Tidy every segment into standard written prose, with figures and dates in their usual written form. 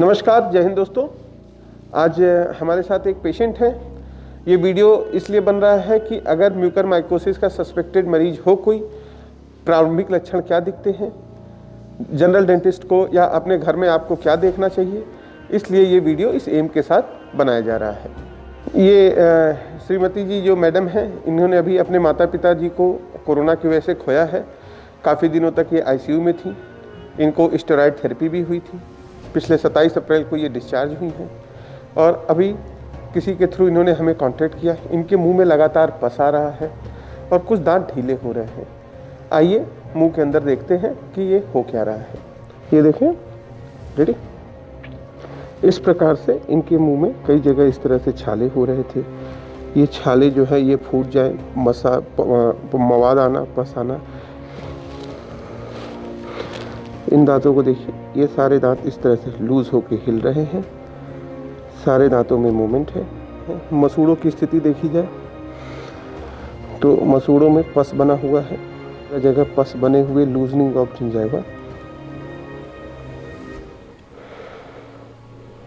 नमस्कार, जय हिंद दोस्तों। आज हमारे साथ एक पेशेंट है। ये वीडियो इसलिए बन रहा है कि अगर म्यूकरमाइकोसिस का सस्पेक्टेड मरीज हो, कोई प्रारंभिक लक्षण क्या दिखते हैं, जनरल डेंटिस्ट को या अपने घर में आपको क्या देखना चाहिए, इसलिए ये वीडियो इस एम के साथ बनाया जा रहा है। ये श्रीमती जी जो मैडम हैं, इन्होंने अभी अपने माता पिता जी को कोरोना की वजह से खोया है। काफ़ी दिनों तक ये आईसीयू में थी। इनको स्टेरॉयड थेरेपी भी हुई थी। पिछले 27 अप्रैल को ये डिस्चार्ज हुई हैं और अभी किसी के थ्रू इन्होंने हमें कांटेक्ट किया। इनके मुंह में लगातार पस आ रहा है और कुछ दांत ढीले हो रहे हैं। आइए मुंह के अंदर देखते हैं कि ये हो क्या रहा है। ये देखें, रेडी। इस प्रकार से इनके मुंह में कई जगह इस तरह से छाले हो रहे थे। ये छाले जो है ये फूट जाए, मवाद आना, पस आना। इन दांतों को देखिए, ये सारे दांत इस तरह से लूज होके हिल रहे हैं। सारे दांतों में मूवमेंट है। मसूड़ों की स्थिति देखी जाए तो मसूड़ों में पस बना हुआ है। हर जगह पस बने हुए, लूजनिंग ऑफ जिंजाइवा।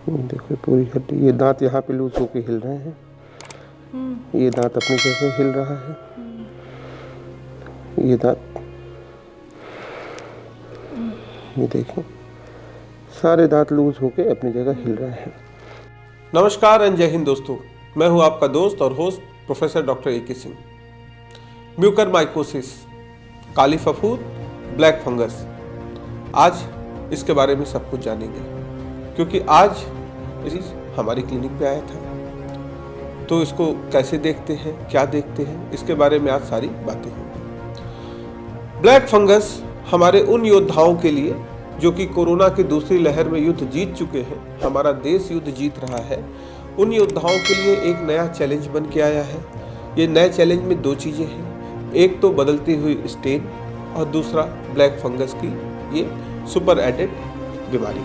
देखो पूरी हड्डी, ये दांत यहाँ पे लूज होके हिल रहे हैं। ये दांत अपनी जगह हिल रहा है। ये दांत, ये देखो, सारे दांत लूज होके अपनी जगह हिल रहे हैं। नमस्कार एंड जय हिंद दोस्तों, मैं हूं आपका दोस्त और host professor doctor A K. Singh. Mucormycosis, काली फफूंद, ब्लैक फंगस, आज इसके बारे में सब कुछ जानेंगे क्योंकि आज हमारी क्लिनिक पे आया था। तो इसको कैसे देखते हैं, क्या देखते हैं, इसके बारे में आज सारी बातें होंगी। ब्लैक फंगस हमारे उन योद्धाओं के लिए जो कि कोरोना की दूसरी लहर में युद्ध जीत चुके हैं, हमारा देश युद्ध जीत रहा है, उन योद्धाओं के लिए एक नया चैलेंज बन के आया है। ये नए चैलेंज में दो चीज़ें हैं, एक तो बदलती हुई स्टेन और दूसरा ब्लैक फंगस की ये सुपर एडेड बीमारी,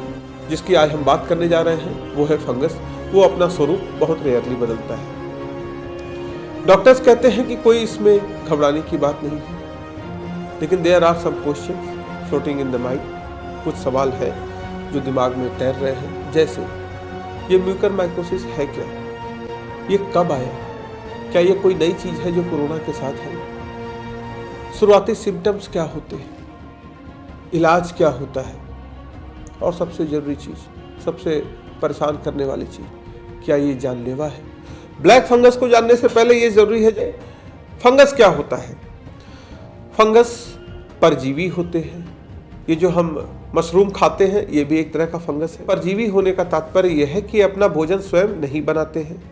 जिसकी आज हम बात करने जा रहे हैं। वो है फंगस। वो अपना स्वरूप बहुत रेयरली बदलता है। डॉक्टर्स कहते हैं कि कोई इसमें घबराने की बात नहीं है, लेकिन there are some questions floating in the mind. कुछ सवाल है जो दिमाग में तैर रहे हैं, जैसे ये म्यूकरमाइकोसिस है क्या, ये कब आया, क्या ये कोई नई चीज़ है जो कोरोना के साथ है, शुरुआती सिम्टम्स क्या होते हैं, इलाज क्या होता है, और सबसे ज़रूरी चीज़, सबसे परेशान करने वाली चीज़, क्या ये जानलेवा है। ब्लैक फंगस को जानने से पहले ये ज़रूरी है कि फंगस क्या होता है। फंगस परजीवी होते हैं। ये जो हम मशरूम खाते हैं, ये भी एक तरह का फंगस है। परजीवी होने का तात्पर्य यह है कि अपना भोजन स्वयं नहीं बनाते हैं।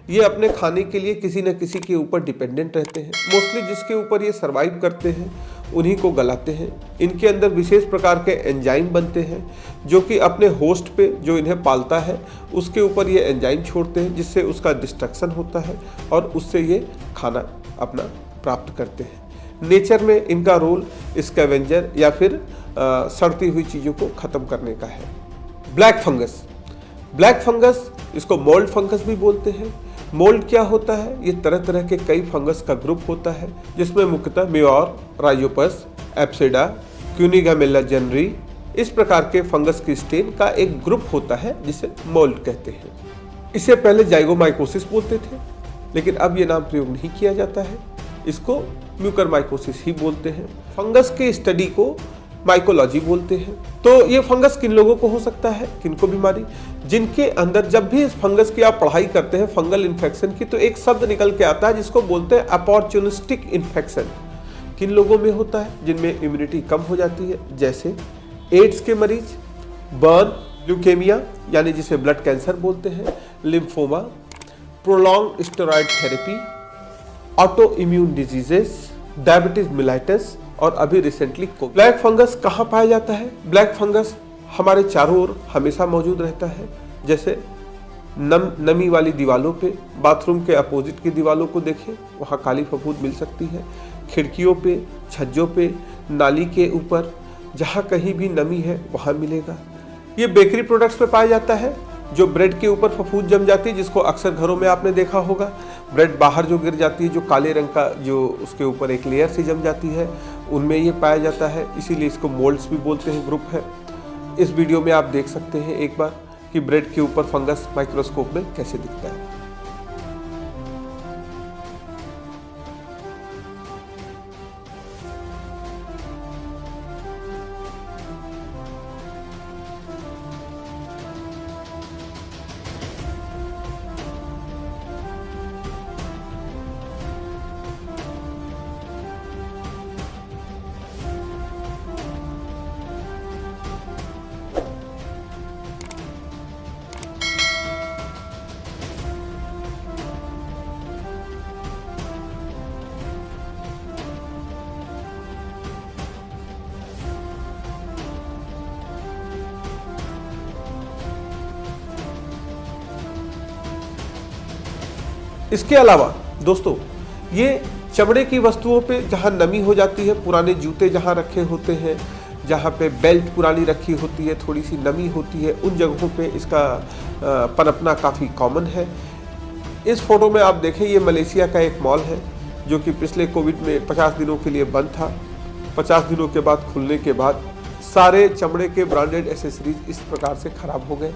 ये अपने खाने के लिए किसी न किसी के ऊपर डिपेंडेंट रहते हैं। मोस्टली जिसके ऊपर ये सर्वाइव करते हैं उन्हीं को गलाते हैं। इनके अंदर विशेष प्रकार के एंजाइम बनते हैं जो कि अपने होस्ट पे, जो इन्हें पालता है, उसके ऊपर ये एंजाइम छोड़ते हैं, जिससे उसका डिस्ट्रक्शन होता है और उससे ये खाना अपना प्राप्त करते हैं। नेचर में इनका रोल स्कैवेंजर या फिर सड़ती हुई चीज़ों को ख़त्म करने का है। ब्लैक फंगस, ब्लैक फंगस, इसको मोल्ड फंगस भी बोलते हैं। मोल्ड क्या होता है? ये तरह तरह के कई फंगस का ग्रुप होता है, जिसमें मुख्यतः म्योर, राइजोपस, एप्सिडा, क्यूनिगामेला जेनरी, इस प्रकार के फंगस की स्टेन का एक ग्रुप होता है जिसे मोल्ड कहते हैं। इसे पहले जाइगोमाइकोसिस बोलते थे, लेकिन अब ये नाम प्रयोग नहीं किया जाता है। इसको म्यूकरमाइकोसिस ही बोलते हैं। फंगस के स्टडी को माइकोलॉजी बोलते हैं। तो ये फंगस किन लोगों को हो सकता है, किनको बीमारी, जिनके अंदर, जब भी इस फंगस की आप पढ़ाई करते हैं फंगल इन्फेक्शन की, तो एक शब्द निकल के आता है जिसको बोलते हैं अपॉर्चुनिस्टिक इन्फेक्शन। किन लोगों में होता है? जिनमें इम्यूनिटी कम हो जाती है, जैसे एड्स के मरीज, बर्न, ल्यूकेमिया यानी जिसे ब्लड कैंसर बोलते हैं, lymphoma, prolong steroid therapy, auto immune diseases, diabetes mellitus और अभी रिसेंटली कोविड। ब्लैक फंगस कहाँ पाया जाता है? ब्लैक फंगस हमारे चारों ओर हमेशा मौजूद रहता है। जैसे नमी वाली दीवारों पे, बाथरूम के अपोजिट की दीवारों को देखें, वहाँ काली फफूंद मिल सकती है। खिड़कियों पे, छज्जों पे, नाली के ऊपर, जहाँ कहीं भी नमी है वहाँ मिलेगा। ये बेकरी प्रोडक्ट्स पे पाया जाता है। जो ब्रेड के ऊपर फफूंद जम जाती है, जिसको अक्सर घरों में आपने देखा होगा, ब्रेड बाहर जो गिर जाती है, जो काले रंग का जो उसके ऊपर एक लेयर सी जम जाती है, उनमें ये पाया जाता है। इसीलिए इसको मोल्ड्स भी बोलते हैं, ग्रुप है। इस वीडियो में आप देख सकते हैं एक बार कि ब्रेड के ऊपर फंगस माइक्रोस्कोप में कैसे दिखता है। इसके अलावा दोस्तों, ये चमड़े की वस्तुओं पे जहाँ नमी हो जाती है, पुराने जूते जहाँ रखे होते हैं, जहाँ पे बेल्ट पुरानी रखी होती है, थोड़ी सी नमी होती है, उन जगहों पे इसका पनपना काफ़ी कॉमन है। इस फोटो में आप देखें, ये मलेशिया का एक मॉल है जो कि पिछले कोविड में 50 दिनों के लिए बंद था। 50 दिनों के बाद खुलने के बाद सारे चमड़े के ब्रांडेड एसेसरीज इस प्रकार से खराब हो गए।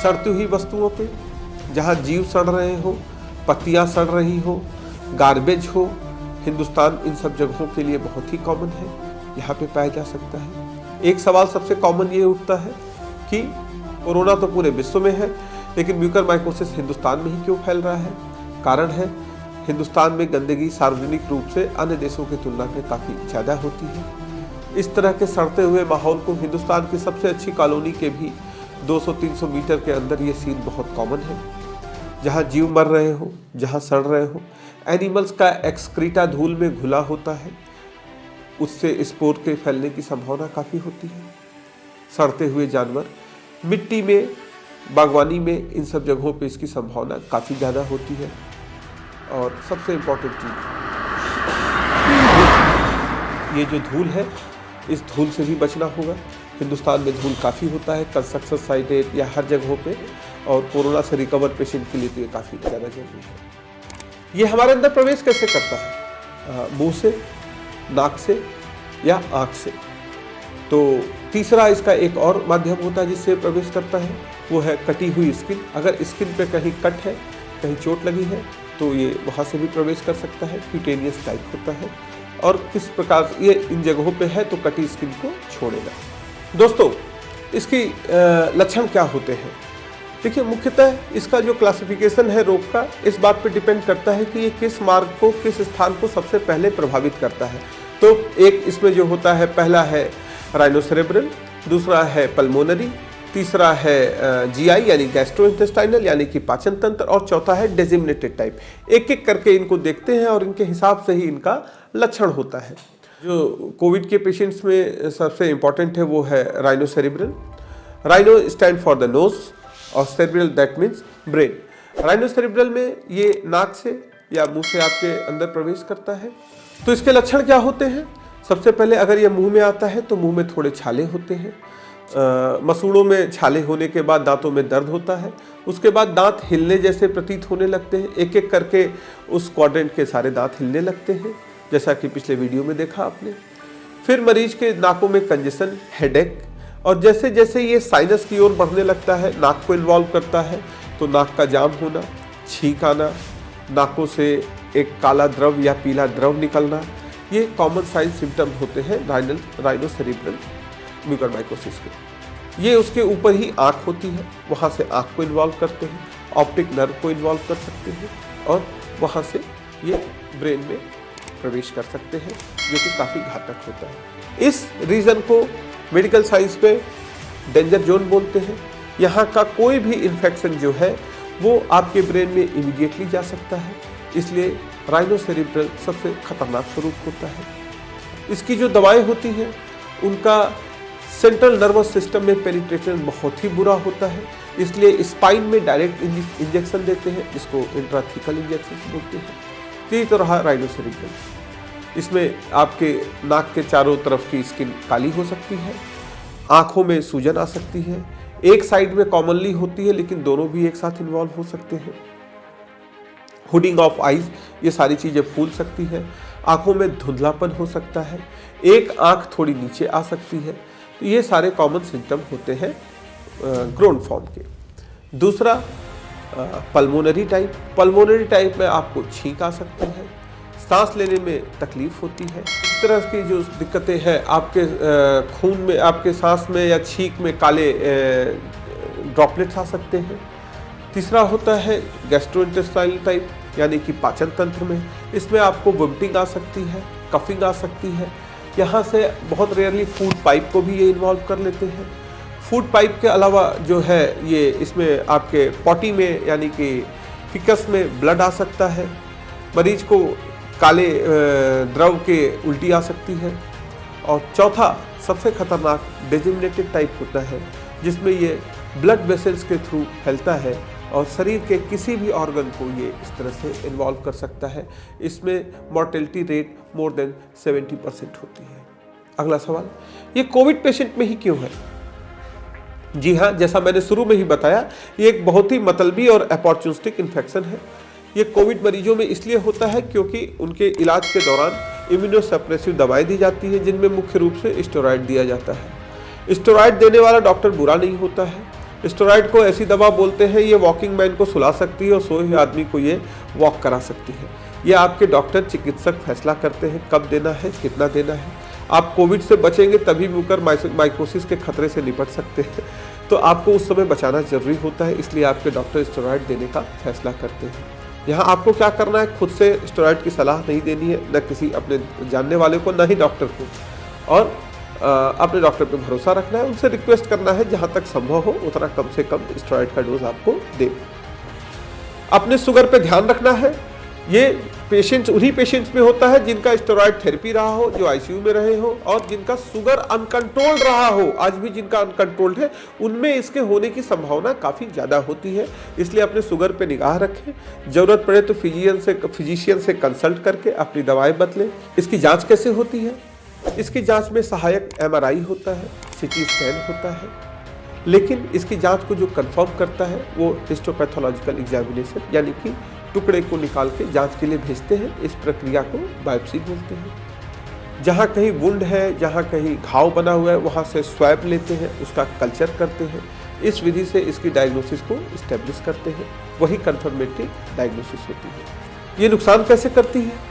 सड़ती हुई वस्तुओं पे जहाँ जीव सड़ रहे हो, पत्तियाँ सड़ रही हो, गार्बेज हो, हिंदुस्तान इन सब जगहों के लिए बहुत ही कॉमन है, यहाँ पे पाया जा सकता है। एक सवाल सबसे कॉमन ये उठता है कि कोरोना तो पूरे विश्व में है, लेकिन म्यूकरमाइकोसिस हिंदुस्तान में ही क्यों फैल रहा है? कारण है, हिंदुस्तान में गंदगी सार्वजनिक रूप से अन्य देशों की तुलना में काफ़ी ज़्यादा होती है। इस तरह के सड़ते हुए माहौल को हिंदुस्तान की सबसे अच्छी कॉलोनी के भी 200-300 मीटर के अंदर ये सीन बहुत कॉमन है, जहाँ जीव मर रहे हो, जहाँ सड़ रहे हो। एनिमल्स का एक्सक्रीटा धूल में घुला होता है, उससे स्पोर के फैलने की संभावना काफ़ी होती है। सड़ते हुए जानवर मिट्टी में, बागवानी में, इन सब जगहों पे इसकी संभावना काफ़ी ज़्यादा होती है। और सबसे इम्पोर्टेंट चीज़, ये जो धूल है, इस धूल से भी बचना होगा। हिंदुस्तान में धूल काफ़ी होता है कंस्ट्रक्शन साइट या हर जगहों पे, और कोरोना से रिकवर पेशेंट के लिए तो ये काफ़ी ज़्यादा जरूरी है। ये हमारे अंदर प्रवेश कैसे करता है? मुंह से, नाक से या आँख से। तो तीसरा इसका एक और माध्यम होता है जिससे प्रवेश करता है, वो है कटी हुई स्किन। अगर स्किन पे कहीं कट है, कहीं चोट लगी है, तो ये वहाँ से भी प्रवेश कर सकता है। क्यूटेनियस टाइप होता है, और किस प्रकार ये इन जगहों पे है तो कटी स्किन को छोड़ेगा। दोस्तों, इसकी लक्षण क्या होते हैं? देखिए, मुख्यतः इसका जो क्लासिफिकेशन है रोग का, इस बात पे डिपेंड करता है कि ये किस मार्ग को, किस स्थान को सबसे पहले प्रभावित करता है। तो एक इसमें जो होता है, पहला है राइनोसेरेब्रल, दूसरा है पल्मोनरी, तीसरा है जीआई यानी गैस्ट्रोइंटेस्टाइनल यानी कि पाचन तंत्र, और चौथा है डेजिग्नेटेड टाइप। एक एक करके इनको देखते हैं और इनके हिसाब से ही इनका लक्षण होता है। जो कोविड के पेशेंट्स में सबसे इम्पॉर्टेंट है वो है rhinocerebral. Rhino stand for the nose और cerebral that means brain. Rhinocerebral में ये नाक से या मुंह से आपके अंदर प्रवेश करता है। तो इसके लक्षण क्या होते हैं? सबसे पहले अगर ये मुंह में आता है तो मुंह में थोड़े छाले होते हैं। मसूड़ों में छाले होने के बाद दांतों में दर्द होता है। उसके बाद दांत हिलने जैसे प्रतीत होने लगते हैं। एक एक करके उस क्वाड्रेंट के सारे दांत हिलने लगते हैं, जैसा कि पिछले वीडियो में देखा आपने। फिर मरीज के नाकों में कंजेशन, हेडेक, और जैसे जैसे ये साइनस की ओर बढ़ने लगता है, नाक को इन्वॉल्व करता है, तो नाक का जाम होना, छींक आना, नाकों से एक काला द्रव या पीला द्रव निकलना, ये कॉमन साइन सिम्टम होते हैं राइनोसेरेब्रल म्यूकरमाइकोसिस के। ये उसके ऊपर ही आँख होती है, वहाँ से आँख को इन्वॉल्व करते हैं, ऑप्टिक नर्व को इन्वॉल्व कर सकते हैं, और वहाँ से ये ब्रेन में प्रवेश कर सकते हैं, जो कि काफ़ी घातक होता है। इस रीजन को मेडिकल साइंस पे डेंजर जोन बोलते हैं। यहाँ का कोई भी इन्फेक्शन जो है वो आपके ब्रेन में इमीडिएटली जा सकता है, इसलिए राइनोसेरेब्रल सबसे खतरनाक स्वरूप होता है। इसकी जो दवाएं होती हैं उनका सेंट्रल नर्वस सिस्टम में पेनिट्रेशन बहुत ही बुरा होता है, इसलिए स्पाइन में डायरेक्ट इंजेक्शन देते हैं, जिसको इंट्राथिकल इंजेक्शन बोलते हैं। इसी तरह राइनोसेरेब्रल, इसमें आपके नाक के चारों तरफ की स्किन काली हो सकती है, आँखों में सूजन आ सकती है, एक साइड में कॉमनली होती है लेकिन दोनों भी एक साथ इन्वॉल्व हो सकते हैं। हुडिंग ऑफ आइज, ये सारी चीज़ें फूल सकती है, आँखों में धुंधलापन हो सकता है, एक आँख थोड़ी नीचे आ सकती है। तो ये सारे कॉमन सिम्टम होते हैं ग्रोन फॉर्म के। दूसरा पल्मोनरी टाइप। पल्मोनरी टाइप में आपको छींक आ सकती है, सांस लेने में तकलीफ होती है। इस तरह की जो दिक्कतें हैं आपके खून में, आपके सांस में या छींक में काले ड्रॉपलेट्स आ सकते हैं। तीसरा होता है गैस्ट्रोइंटेस्टाइनल टाइप, यानी कि पाचन तंत्र में। इसमें आपको वोमिटिंग आ सकती है, कफिंग आ सकती है। यहाँ से बहुत रेयरली फूड पाइप को भी ये इन्वॉल्व कर लेते हैं। फूड पाइप के अलावा जो है ये इसमें आपके पॉटी में यानी कि फिकस में ब्लड आ सकता है। मरीज को काले द्रव के उल्टी आ सकती है। और चौथा सबसे खतरनाक डिसेमिनेटेड टाइप होता है, जिसमें ये ब्लड वेसल्स के थ्रू फैलता है और शरीर के किसी भी ऑर्गन को ये इस तरह से इन्वॉल्व कर सकता है। इसमें मॉर्टेलिटी रेट मोर देन 70% होती है। अगला सवाल, ये कोविड पेशेंट में ही क्यों है? जी हाँ, जैसा मैंने शुरू में ही बताया, ये एक बहुत ही मतलबी और अपॉर्चुनिस्टिक इन्फेक्शन है। ये कोविड मरीजों में इसलिए होता है क्योंकि उनके इलाज के दौरान इम्यूनोसप्रेसिव दवाएं दी जाती है, जिनमें मुख्य रूप से स्टेरॉइड दिया जाता है। स्टेरॉइड देने वाला डॉक्टर बुरा नहीं होता है। स्टेरॉइड को ऐसी दवा बोलते हैं, ये वॉकिंग मैन को सुला सकती है और सोए हुए आदमी को ये वॉक करा सकती है। ये आपके डॉक्टर चिकित्सक फैसला करते हैं कब देना है, कितना देना है। आप कोविड से बचेंगे तभी म्यूकर माइकोसिस के खतरे से निपट सकते हैं, तो आपको उस समय बचाना जरूरी होता है, इसलिए आपके डॉक्टर स्टेरॉइड देने का फैसला करते हैं। यहाँ आपको क्या करना है, खुद से स्टेरॉइड की सलाह नहीं देनी है, न किसी अपने जानने वाले को, न ही डॉक्टर को, और अपने डॉक्टर पे भरोसा रखना है। उनसे रिक्वेस्ट करना है जहाँ तक संभव हो उतना कम से कम स्टेरॉइड का डोज आपको दे। अपने शुगर पे ध्यान रखना है। ये पेशेंट्स उन्हीं पेशेंट्स में होता है जिनका स्टेरॉइड थेरेपी रहा हो, जो आईसीयू में रहे हो, और जिनका शुगर अनकंट्रोल्ड रहा हो। आज भी जिनका अनकंट्रोल्ड है उनमें इसके होने की संभावना काफ़ी ज़्यादा होती है, इसलिए अपने शुगर पे निगाह रखें। ज़रूरत पड़े तो फिजिशियन से कंसल्ट करके अपनी दवाएं बदलें। इसकी जाँच कैसे होती है? इसकी जांच में सहायक MRI होता है, CT स्कैन होता है, लेकिन इसकी जांच को जो कंफर्म करता है वो हिस्टोपैथोलॉजिकल एग्जामिनेशन, यानी कि टुकड़े को निकाल के जांच के लिए भेजते हैं। इस प्रक्रिया को बायोप्सी बोलते हैं। जहाँ कहीं वुंड है, जहाँ कहीं घाव बना हुआ है, वहाँ से स्वैब लेते हैं, उसका कल्चर करते हैं। इस विधि से इसकी डायग्नोसिस को इस्टेब्लिश करते हैं, वही कंफर्मेटरी डायग्नोसिस होती है। ये नुकसान कैसे करती है?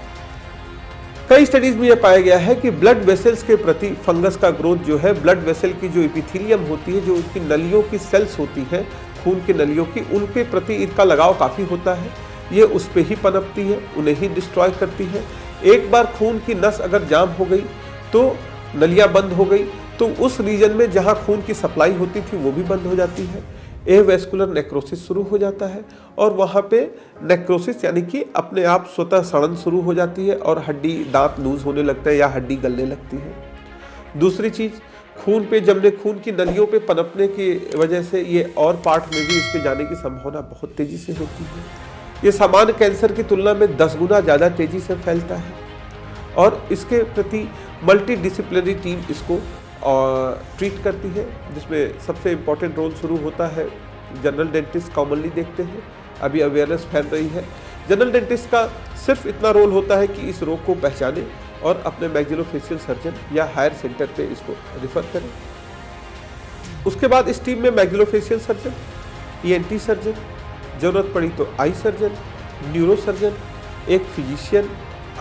कई स्टडीज में यह पाया गया है कि ब्लड वेसल्स के प्रति फंगस का ग्रोथ जो है, ब्लड वेसल की जो एपिथेलियम होती है, जो उसकी नलियों की सेल्स होती है, खून की नलियों की, उनके प्रति इनका लगाव काफ़ी होता है। ये उस पर ही पनपती है, उन्हें ही डिस्ट्रॉय करती है। एक बार खून की नस अगर जाम हो गई, तो नलियाँ बंद हो गई, तो उस रीजन में जहाँ खून की सप्लाई होती थी वो भी बंद हो जाती है। एवेस्कुलर नेक्रोसिस शुरू हो जाता है और वहाँ पे नेक्रोसिस यानी कि अपने आप स्वतः सड़न शुरू हो जाती है और हड्डी, दांत लूज होने लगता है या हड्डी गलने लगती है। दूसरी चीज़, खून पे जमने, खून की नलियों पे पनपने की वजह से ये और पार्ट में भी इसके जाने की संभावना बहुत तेज़ी से होती है। ये सामान्य कैंसर की तुलना में 10 गुना ज़्यादा तेज़ी से फैलता है और इसके प्रति मल्टी डिसिप्लिनरी टीम इसको और ट्रीट करती है, जिसमें सबसे इम्पोर्टेंट रोल शुरू होता है। जनरल डेंटिस्ट कॉमनली देखते हैं, अभी अवेयरनेस फैल रही है। जनरल डेंटिस्ट का सिर्फ इतना रोल होता है कि इस रोग को पहचाने और अपने मैक्सिलोफेशियल सर्जन या हायर सेंटर पे इसको रिफर करें। उसके बाद इस टीम में मैक्सिलोफेशियल सर्जन, ENT सर्जन, ज़रूरत पड़ी तो आई सर्जन, न्यूरो सर्जन, एक फिजिशियन,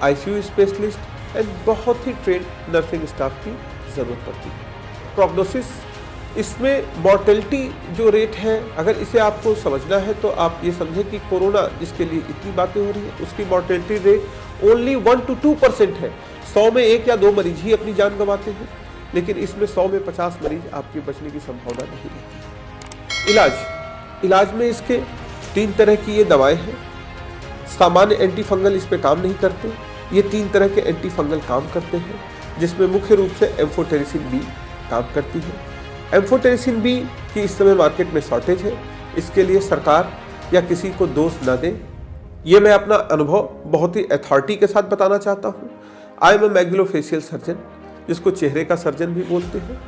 ICU स्पेशलिस्ट एंड बहुत ही ट्रेंड नर्सिंग स्टाफ की ज़रूरत पड़ती है। प्रोग्नोसिस, इसमें मॉर्टेलिटी जो रेट है, अगर इसे आपको समझना है तो आप ये समझें कि कोरोना जिसके लिए इतनी बातें हो रही है, उसकी मॉर्टेलिटी रेट ओनली 1 to 2% है। 100 में 1 या 2 मरीज ही अपनी जान गंवाते हैं, लेकिन इसमें 100 में 50 मरीज आपके बचने की संभावना नहीं रहती। इलाज में इसके 3 तरह की ये दवाएं हैं। सामान्य एंटी फंगल इस पे काम नहीं करते, ये 3 तरह के एंटी फंगल काम करते हैं, जिसमें मुख्य रूप से एम्फोटेरिसिन B काम करती है। एम्फोटेरिसिन B की इस समय मार्केट में शॉर्टेज है, इसके लिए सरकार या किसी को दोष न दें। ये मैं अपना अनुभव बहुत ही अथॉरिटी के साथ बताना चाहता हूँ। I am a maxillofacial surgeon, जिसको चेहरे का सर्जन भी बोलते हैं,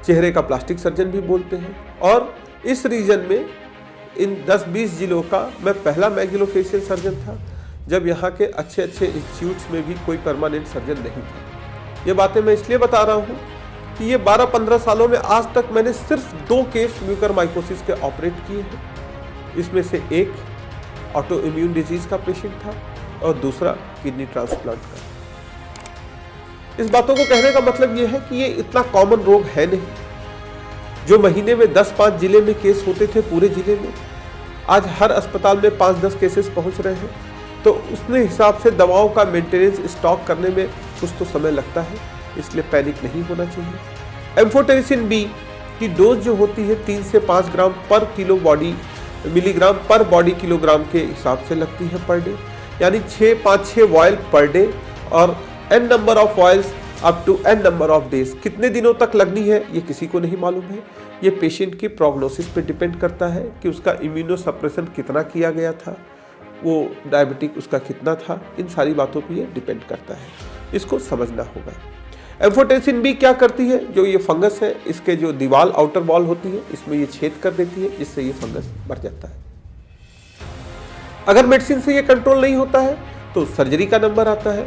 चेहरे का प्लास्टिक सर्जन भी बोलते हैं, और इस रीजन में इन 10-20 जिलों का मैं पहला मैक्सिलोफेशियल सर्जन था, जब यहाँ के अच्छे इंस्टीट्यूट्स में भी कोई परमानेंट सर्जन नहीं था। ये बातें मैं इसलिए बता रहा हूँ कि ये 12-15 सालों में आज तक मैंने सिर्फ 2 केस म्यूकरमाइकोसिस के ऑपरेट किए हैं। इसमें से एक ऑटो इम्यून डिजीज का पेशेंट था और दूसरा किडनी ट्रांसप्लांट का। इस बातों को कहने का मतलब ये है कि ये इतना कॉमन रोग है नहीं। जो महीने में 10-5 जिले में केस होते थे पूरे जिले में, आज हर अस्पताल में 5-10 केसेस पहुंच रहे हैं। तो उसने हिसाब से दवाओं का मेंटेनेंस स्टॉक करने में कुछ तो समय लगता है, इसलिए पैनिक नहीं होना चाहिए। एम्फोटेरिसिन बी की डोज जो होती है 3 से 5 ग्राम पर मिलीग्राम पर बॉडी किलोग्राम के हिसाब से लगती है पर डे, यानी 5-6 वॉयल पर डे और n number of vials up to n number of days. कितने दिनों तक लगनी है ये किसी को नहीं मालूम है। ये पेशेंट की प्रोग्नोसिस पे डिपेंड करता है कि उसका इम्यूनोसप्रेशन कितना किया गया था, वो डायबिटिक उसका कितना था, इन सारी बातों पे ये डिपेंड करता है। इसको समझना होगा। एम्फोटेरिसिन बी क्या करती है, जो ये फंगस है इसके जो दीवार आउटर वॉल होती है इसमें ये छेद कर देती है, जिससे ये फंगस मर जाता है। अगर मेडिसिन से ये कंट्रोल नहीं होता है तो सर्जरी का नंबर आता है।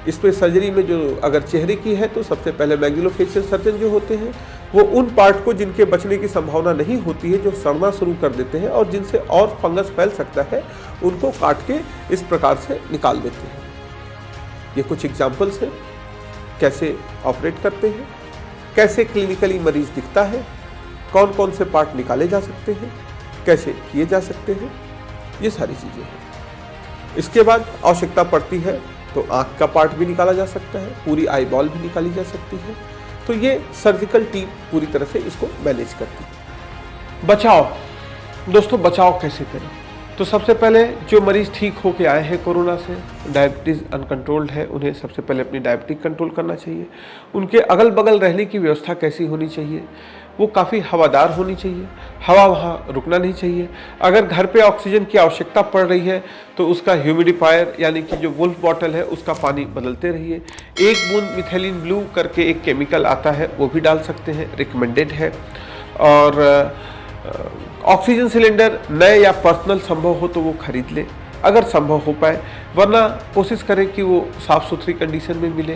इसमें सर्जरी में जो अगर चेहरे की है तो सबसे पहले मैग्जिलोफेशियल सर्जन जो होते हैं वो उन पार्ट को जिनके बचने की संभावना नहीं होती है, जो सड़ना शुरू कर देते हैं और जिनसे और फंगस फैल सकता है, उनको काट के इस प्रकार से निकाल देते हैं। ये कुछ एग्जाम्पल्स हैं कैसे ऑपरेट करते हैं, कैसे क्लिनिकली मरीज दिखता है, कौन कौन से पार्ट निकाले जा सकते हैं, कैसे किए जा सकते हैं, ये सारी चीज़ें हैं। इसके बाद आवश्यकता पड़ती है तो आँख का पार्ट भी निकाला जा सकता है, पूरी आई बॉल भी निकाली जा सकती है। तो ये सर्जिकल टीम पूरी तरह से इसको मैनेज करती है। बचाव, दोस्तों बचाव कैसे करें? तो सबसे पहले जो मरीज ठीक होके आए हैं कोरोना से, डायबिटीज़ अनकंट्रोल्ड है, उन्हें सबसे पहले अपनी डायबिटीज कंट्रोल करना चाहिए। उनके अगल बगल रहने की व्यवस्था कैसी होनी चाहिए, वो काफ़ी हवादार होनी चाहिए, हवा वहाँ रुकना नहीं चाहिए। अगर घर पे ऑक्सीजन की आवश्यकता पड़ रही है तो उसका ह्यूमिडिफायर यानी कि जो वुल्फ बॉटल है उसका पानी बदलते रहिए। 1 बूंद मिथाइलिन ब्लू करके एक केमिकल आता है वो भी डाल सकते हैं, रिकमेंडेड है। और ऑक्सीजन सिलेंडर नए या पर्सनल संभव हो तो वो खरीद ले अगर संभव हो पाए, वरना कोशिश करें कि वो साफ़ सुथरी कंडीशन में मिले,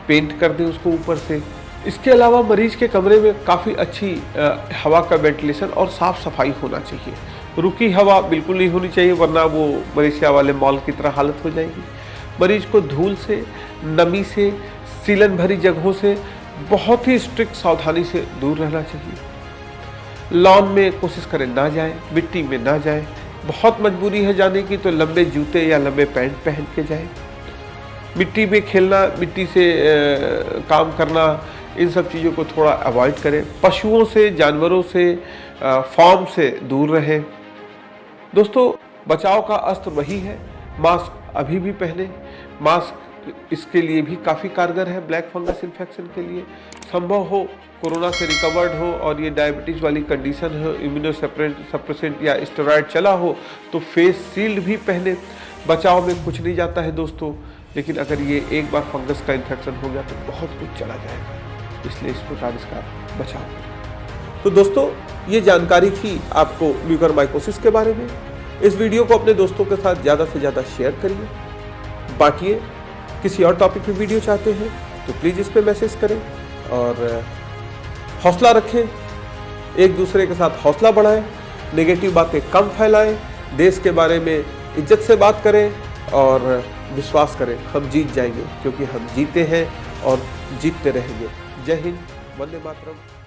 पेंट कर दें उसको ऊपर से। इसके अलावा मरीज के कमरे में काफ़ी अच्छी हवा का वेंटिलेशन और साफ़ सफाई होना चाहिए। रुकी हवा बिल्कुल नहीं होनी चाहिए, वरना वो मलेशिया वाले मॉल की तरह हालत हो जाएगी। मरीज को धूल से, नमी से, सीलन भरी जगहों से बहुत ही स्ट्रिक्ट सावधानी से दूर रहना चाहिए। लॉन में कोशिश करें ना जाए, मिट्टी में ना जाए। बहुत मजबूरी है जाने की तो लंबे जूते या लंबे पैंट पहन के जाए। मिट्टी में खेलना, मिट्टी से काम करना, इन सब चीज़ों को थोड़ा अवॉइड करें। पशुओं से, जानवरों से, फार्म से दूर रहें। दोस्तों बचाव का अस्त्र वही है, मास्क अभी भी पहने। मास्क इसके लिए भी काफ़ी कारगर है ब्लैक फंगस इन्फेक्शन के लिए। संभव हो कोरोना से रिकवर्ड हो और ये डायबिटीज़ वाली कंडीशन हो, इम्यूनोसप्रेसेंट या स्टेरॉयड चला हो तो फेस शील्ड भी पहने। बचाव में कुछ नहीं जाता है दोस्तों, लेकिन अगर ये एक बार फंगस का इन्फेक्शन हो गया तो बहुत कुछ चला जाएगा, इसलिए इस प्रकार इसका बचाव करें। तो दोस्तों ये जानकारी थी आपको म्यूकरमाइकोसिस के बारे में। इस वीडियो को अपने दोस्तों के साथ ज़्यादा से ज़्यादा शेयर करिए, बांटिए। किसी और टॉपिक पे वीडियो चाहते हैं तो प्लीज़ इस पे मैसेज करें और हौसला रखें, एक दूसरे के साथ हौसला बढ़ाएं, नेगेटिव बातें कम फैलाएं, देश के बारे में इज्जत से बात करें और विश्वास करें हम जीत जाएंगे, क्योंकि हम जीते हैं और जीतते रहेंगे। जय हिंद, वंदे मातरम।